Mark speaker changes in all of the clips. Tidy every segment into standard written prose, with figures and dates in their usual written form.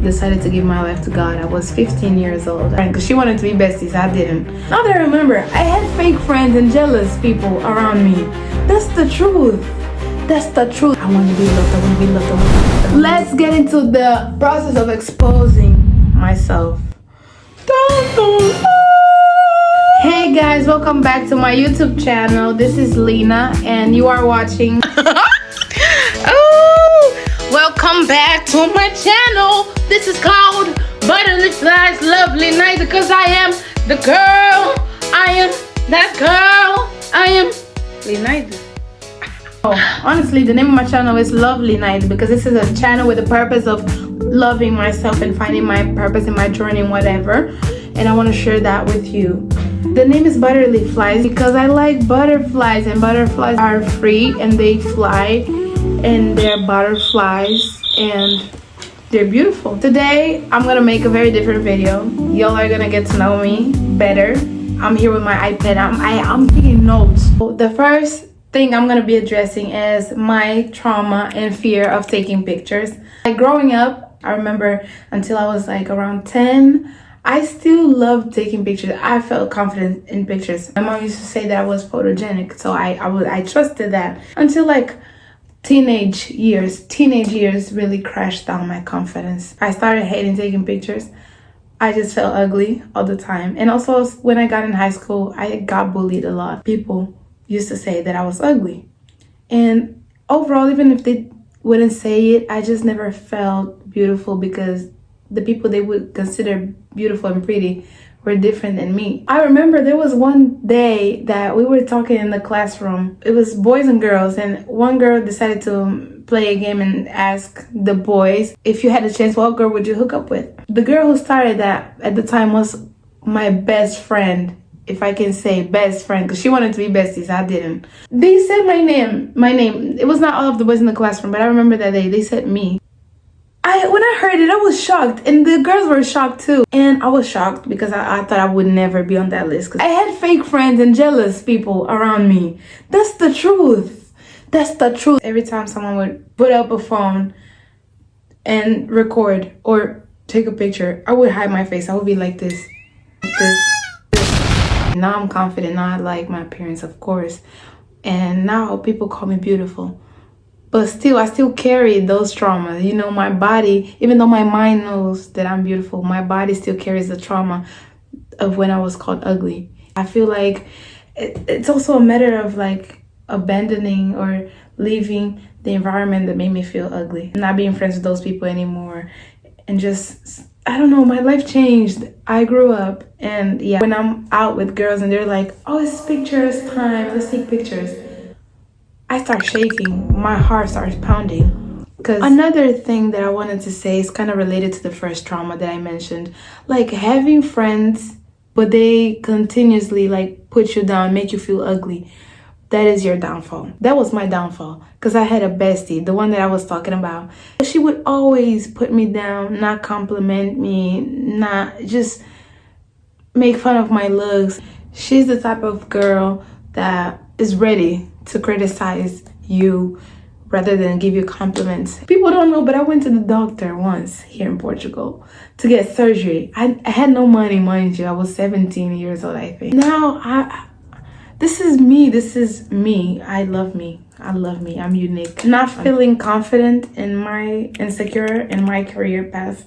Speaker 1: decided to give my life to God, I was 15 years old. Because she wanted to be besties, I didn't. Now that I remember, I had fake friends and jealous people around me. That's the truth. That's the truth. I want to be loved, I want to be loved, I want to be loved. Let's get into the process of exposing myself. Hey guys, welcome back to my YouTube channel. This is Lena and you are watching welcome back to my channel. This is called Butterflies Lovely Night because I am the girl. I am that girl. I am Lena. Oh, honestly, the name of my channel is Lovely Night because this is a channel with the purpose of loving myself and finding my purpose in my journey and whatever. And I want to share that with you. The name is Butterflies because I like butterflies, and butterflies are free and they fly and they're butterflies and they're beautiful. Today I'm gonna make a very different video. Y'all are gonna get to know me better. I'm here with my iPad. I'm taking notes. The first thing I'm gonna be addressing is my trauma and fear of taking pictures. Like growing up, I remember until I was like around 10, I still loved taking pictures. I felt confident in pictures. My mom used to say that I was photogenic, so I trusted that until like teenage years really crashed down my confidence. I started hating taking pictures. I just felt ugly all the time. And also when I got in high school, I got bullied a lot. People used to say that I was ugly. And overall, even if they wouldn't say it, I just never felt beautiful because the people they would consider beautiful and pretty were different than me. I remember there was one day that we were talking in the classroom. It was boys and girls, and one girl decided to play a game and ask the boys, if you had a chance, what girl would you hook up with? The girl who started that at the time was my best friend, if I can say best friend, because she wanted to be besties, I didn't. They said my name. It was not all of the boys in the classroom, but I remember that they said me. When I heard it, I was shocked, and the girls were shocked too. And I was shocked because I thought I would never be on that list. Cause I had fake friends and jealous people around me. That's the truth. That's the truth. Every time someone would put up a phone and record or take a picture, I would hide my face. I would be like this. Now I'm confident. Now I like my appearance, of course. And now people call me beautiful. But still, I still carry those traumas. You know, my body, even though my mind knows that I'm beautiful, my body still carries the trauma of when I was called ugly. I feel like it's also a matter of like abandoning or leaving the environment that made me feel ugly. Not being friends with those people anymore. And just, I don't know, my life changed. I grew up, and yeah, when I'm out with girls and they're like, oh, it's pictures time, let's take pictures. I start shaking, my heart starts pounding. Because another thing that I wanted to say is kind of related to the first trauma that I mentioned. Like having friends, but they continuously like put you down, make you feel ugly. That is your downfall. That was my downfall. Because I had a bestie, the one that I was talking about. She would always put me down, not compliment me, not just make fun of my looks. She's the type of girl that is ready to criticize you rather than give you compliments. People don't know, but I went to the doctor once here in Portugal to get surgery. I had no money, mind you. I was 17 years old, I think. Now, this is me. I love me. I'm unique. Not feeling confident in my career path.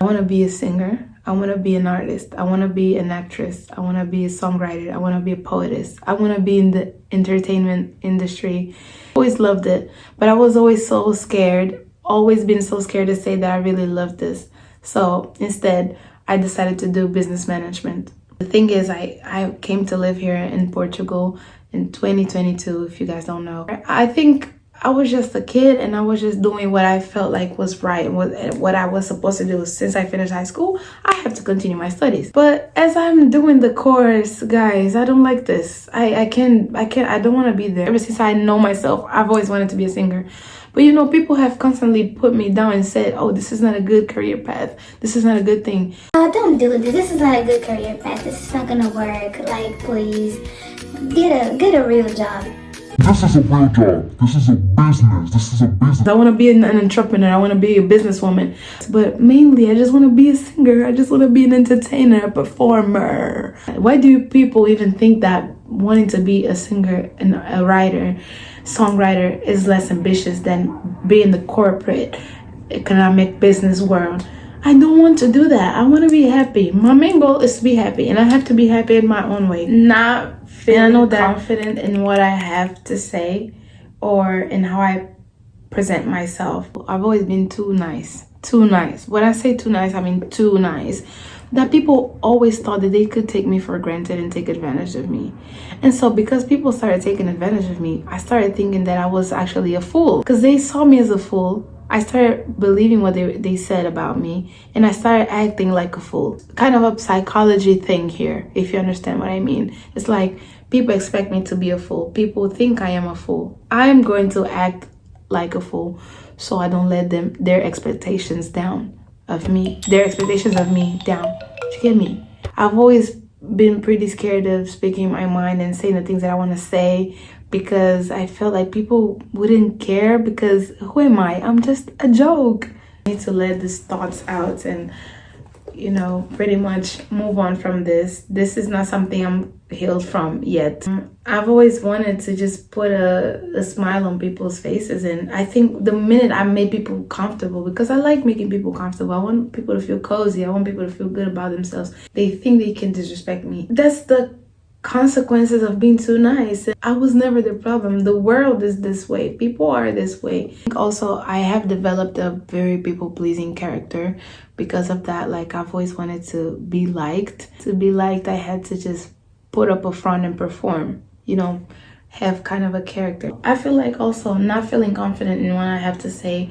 Speaker 1: I want to be a singer. I want to be an artist. I want to be an actress. I want to be a songwriter. I want to be a poetess. I want to be in the entertainment industry. Always loved it, but I was always so scared. Always been so scared to say that I really love this. So instead, I decided to do business management. The thing is, I came to live here in Portugal in 2022, if you guys don't know. I think I was just a kid and I was just doing what I felt like was right and what I was supposed to do. Since I finished high school, I have to continue my studies. But as I'm doing the course, guys, I don't like this. I don't want to be there. Ever since I know myself, I've always wanted to be a singer. But you know, people have constantly put me down and said, oh, this is not a good career path. This is not a good thing.
Speaker 2: Don't do this. This is not a good career path. This is not gonna work. Like, please, get a real job.
Speaker 3: This is a real job. This is a business. This is a business.
Speaker 1: I want to be an entrepreneur. I want to be a businesswoman. But mainly, I just want to be a singer. I just want to be an entertainer, a performer. Why do people even think that wanting to be a singer and a writer, songwriter is less ambitious than being the corporate economic business world? I don't want to do that. I want to be happy. My main goal is to be happy, and I have to be happy in my own way. Not feeling confident in what I have to say or in how I present myself. I've always been too nice. Too nice. When I say too nice, I mean too nice. That people always thought that they could take me for granted and take advantage of me. And so because people started taking advantage of me, I started thinking that I was actually a fool. Because they saw me as a fool. I started believing what they said about me, and I started acting like a fool. Kind of a psychology thing here, if you understand what I mean. It's like people expect me to be a fool. People think I am a fool. I'm going to act like a fool so I don't let their expectations down of me. Their expectations of me down. You get me? I've always been pretty scared of speaking my mind and saying the things that I want to say, because I felt like people wouldn't care, because who am I? I'm just a joke. I need to let these thoughts out and, pretty much move on from this. This is not something I'm healed from yet. I've always wanted to just put a smile on people's faces, and I think the minute I made people comfortable, because I like making people comfortable, I want people to feel cozy, I want people to feel good about themselves. They think they can disrespect me. That's the consequences of being too nice. I was never the problem. The world is this way. People are this way. Also, I have developed a very people-pleasing character because of that. Like, I've always wanted to be liked. To be liked, I had to just put up a front and perform, have kind of a character. I feel like also not feeling confident in what I have to say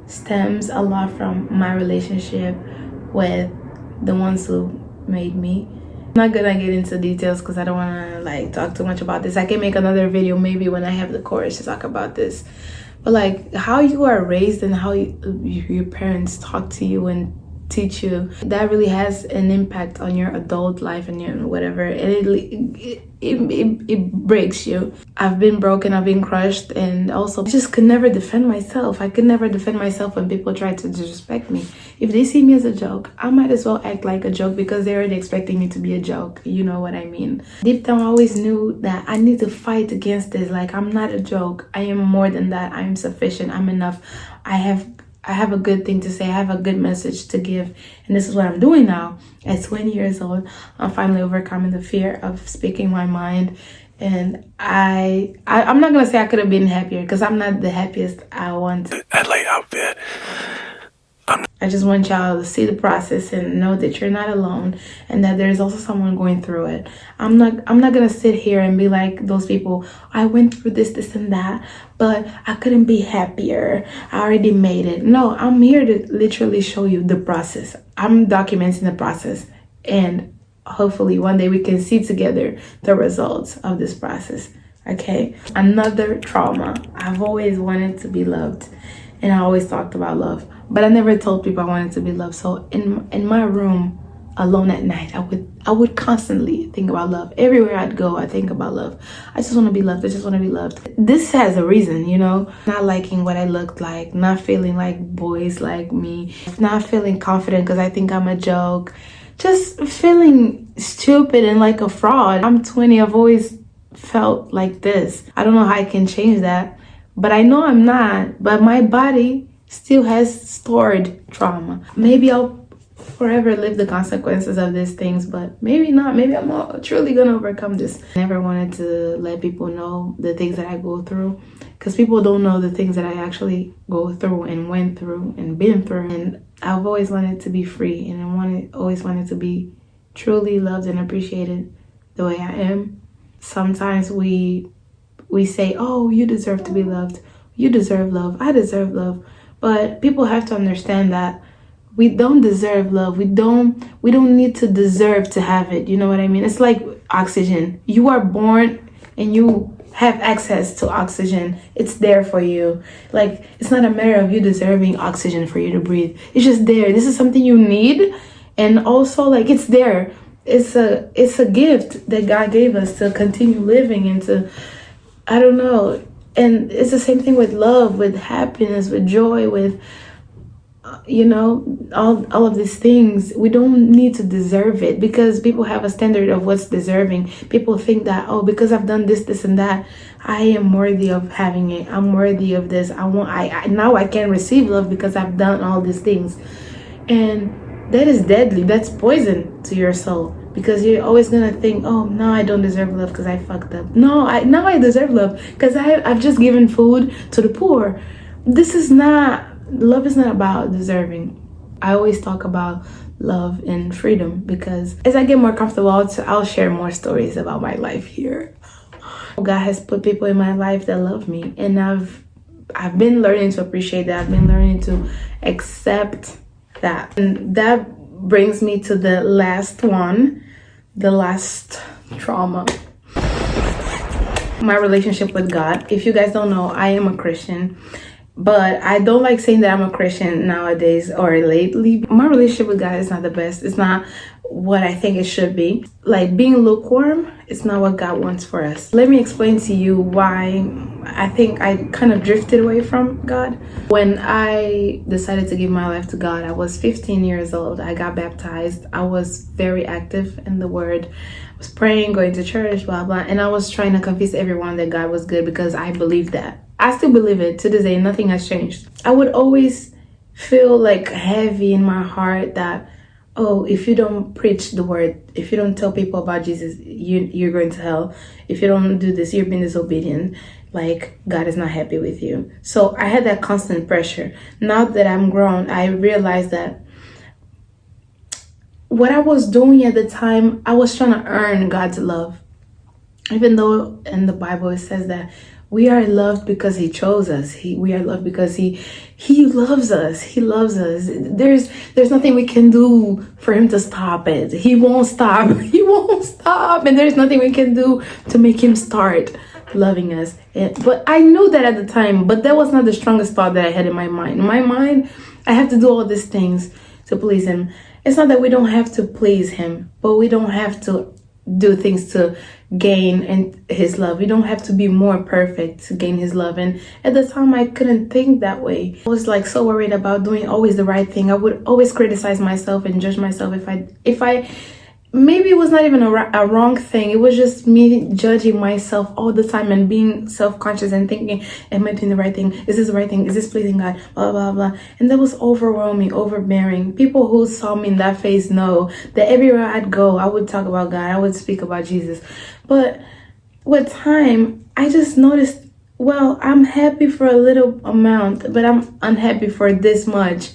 Speaker 1: stems a lot from my relationship with the ones who made me. I'm not gonna get into details because I don't want to talk too much about this. I can make another video maybe when I have the courage to talk about this. But how you are raised and how your parents talk to you and teach you, that really has an impact on your adult life and your whatever, and it breaks you. I've been broken, I've been crushed, and also I just could never defend myself. I could never defend myself when people try to disrespect me. If they see me as a joke, I might as well act like a joke because they're already expecting me to be a joke. You know what I mean? Deep down, I always knew that I need to fight against this. I'm not a joke. I am more than that. I am sufficient. I'm enough. I have a good thing to say. I have a good message to give. And this is what I'm doing now. At 20 years old, I'm finally overcoming the fear of speaking my mind. And I'm not going to say I could have been happier because I'm not the happiest I want.
Speaker 4: That late outfit.
Speaker 1: I just want y'all to see the process and know that you're not alone and that there's also someone going through it. I'm not gonna sit here and be like those people, I went through this and that, but I couldn't be happier. I already made it. No, I'm here to literally show you the process. I'm documenting the process, and hopefully one day we can see together the results of this process. Okay? Another trauma. I've always wanted to be loved, and I always talked about love. But I never told people I wanted to be loved. So in my room, alone at night, I would constantly think about love. Everywhere I'd go, I think about love. I just want to be loved. I just want to be loved. This has a reason, Not liking what I looked like, not feeling like boys like me, not feeling confident because I think I'm a joke, just feeling stupid and like a fraud. I'm 20. I've always felt like this. I don't know how I can change that, but I know I'm not. But my body still has stored trauma. Maybe I'll forever live the consequences of these things, but maybe not. Maybe I'm truly gonna overcome this. I never wanted to let people know the things that I go through, because people don't know the things that I actually go through and went through and been through. And I've always wanted to be free, and always wanted to be truly loved and appreciated the way I am. Sometimes we say, oh, you deserve to be loved. You deserve love. I deserve love. But people have to understand that we don't deserve love. We don't need to deserve to have it. You know what I mean? It's like oxygen. You are born and you have access to oxygen. It's there for you. It's not a matter of you deserving oxygen for you to breathe. It's just there. This is something you need. And also it's there. It's a gift that God gave us to continue living and to I don't know. And it's the same thing with love, with happiness, with joy, with all of these things. We don't need to deserve it, because people have a standard of what's deserving. People think that, oh, because I've done this and that, I am worthy of having it. I'm worthy of this. I now I can receive love because I've done all these things. And that is deadly. That's poison to your soul, because you're always gonna think, oh, now I don't deserve love because I fucked up. No, now I deserve love because I've just given food to the poor. This is not Love is not about deserving. I always talk about love and freedom, because as I get more comfortable, I'll share more stories about my life here. God has put people in my life that love me, and I've been learning to appreciate that. I've been learning to accept that. And that brings me to the last one, the last trauma. My relationship with God. If you guys don't know, I am a Christian. But I don't like saying that I'm a Christian nowadays or lately. My relationship with God is not the best. It's not what I think it should be. Like, being lukewarm, it's not what God wants for us. Let me explain to you why I think I kind of drifted away from God. When I decided to give my life to God, I was 15 years old. I got baptized. I was very active in the Word. I was praying, going to church, blah, blah. And I was trying to convince everyone that God was good, because I believed that. I still believe it to this day. Nothing has changed. I would always feel like heavy in my heart that, oh, if you don't preach the word, if you don't tell people about Jesus, you're going to hell. If you don't do this, you're being disobedient. Like, God is not happy with you. So I had that constant pressure. Now that I'm grown, I realized that what I was doing at the time, I was trying to earn God's love. Even though in the Bible it says that we are loved because He chose us. We are loved because He loves us. He loves us. There's nothing we can do for Him to stop it. He won't stop. He won't stop. And there's nothing we can do to make Him start loving us. But I knew that at the time, but that was not the strongest thought that I had in my mind. In my mind, I have to do all these things to please Him. It's not that we don't have to please Him, but we don't have to do things to gain His love. We don't have to be more perfect to gain His love. And at the time, I couldn't think that way. I was like so worried about doing always the right thing. I would always criticize myself and judge myself if I maybe it was not even a wrong thing. It was just me judging myself all the time and being self-conscious and thinking, am I doing the right thing? Is this the right thing? Is this pleasing God? Blah, blah, blah. And that was overwhelming, overbearing. People who saw me in that phase know that everywhere I'd go, I would talk about God. I would speak about Jesus. But with time, I just noticed, well, I'm happy for a little amount, but I'm unhappy for this much.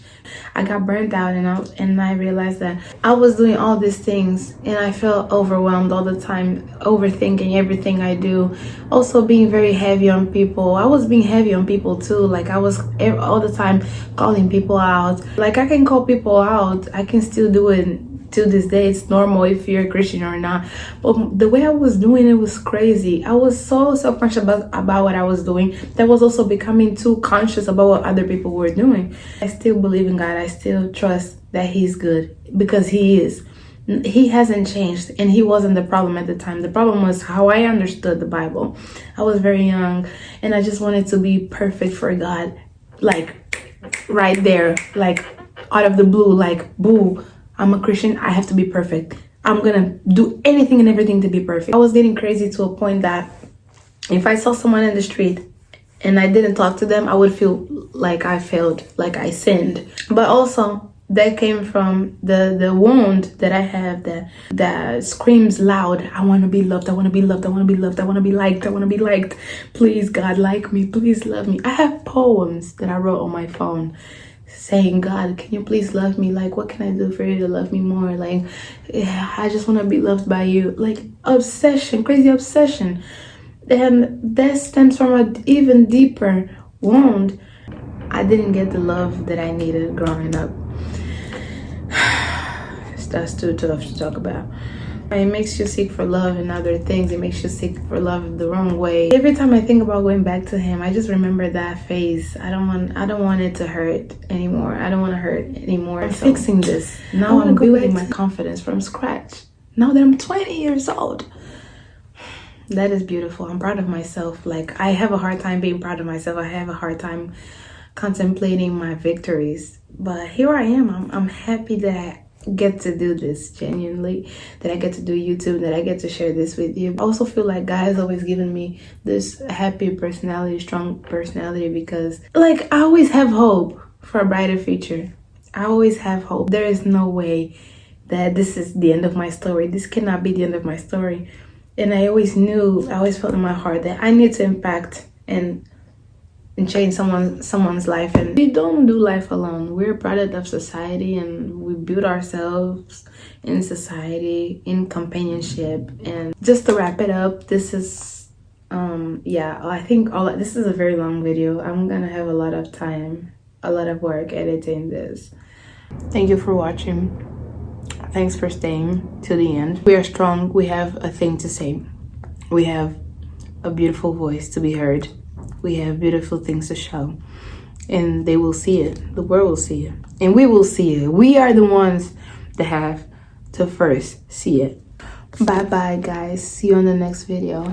Speaker 1: I got burnt out, and I realized that I was doing all these things, and I felt overwhelmed all the time, overthinking everything I do. Also being very heavy on people. I was being heavy on people too. Like, I was all the time calling people out. Like, I can call people out. I can still do it to this day. It's normal if you're a Christian or not. But the way I was doing it was crazy. I was so self-conscious about what I was doing, that I was also becoming too conscious about what other people were doing. I still believe in God. I still trust that He's good, because He is. He hasn't changed, and He wasn't the problem at the time. The problem was how I understood the Bible. I was very young, and I just wanted to be perfect for God. Like, right there, like out of the blue, like, boo, I'm a Christian, I have to be perfect. I'm gonna do anything and everything to be perfect. I was getting crazy to a point that if I saw someone in the street and I didn't talk to them, I would feel like I failed, like I sinned. But also, that came from the wound that I have that screams loud, I want to be loved, I want to be loved, I want to be loved, I want to be liked, I want to be liked. Please, God, like me, please love me. I have poems that I wrote on my phone saying, God, can you please love me? Like, what can I do for you to love me more? Like, yeah, I just want to be loved by you. Like, obsession, crazy obsession. And that stems from an even deeper wound. I didn't get the love that I needed growing up. That's too tough to talk about. It makes you seek for love in other things. It makes you seek for love the wrong way. Every time I think about going back to Him, I just remember that phase. I don't want it to hurt anymore. I don't want to hurt anymore. I'm fixing this. Now I'm building my confidence from scratch. Now that I'm 20 years old. That is beautiful. I'm proud of myself. Like, I have a hard time being proud of myself. I have a hard time contemplating my victories. But here I am. I'm happy that I get to do this genuinely, that I get to do YouTube, that I get to share this with you. I also feel like God has always given me this happy personality, strong personality, because like I always have hope for a brighter future. I always have hope. There is no way that this is the end of my story. This cannot be the end of my story. And I always felt in my heart that I need to impact and change someone's life. And we don't do life alone. We're a product of society, and we build ourselves in society, in companionship. And just to wrap it up, this is I think this is a very long video. I'm gonna have a lot of time, a lot of work editing this. Thank you for watching. Thanks for staying to the end. We are strong. We have a thing to say. We have a beautiful voice to be heard. We have beautiful things to show. And they will see it. The world will see it. And we will see it. We are the ones that have to first see it. Bye bye, guys. See you on the next video.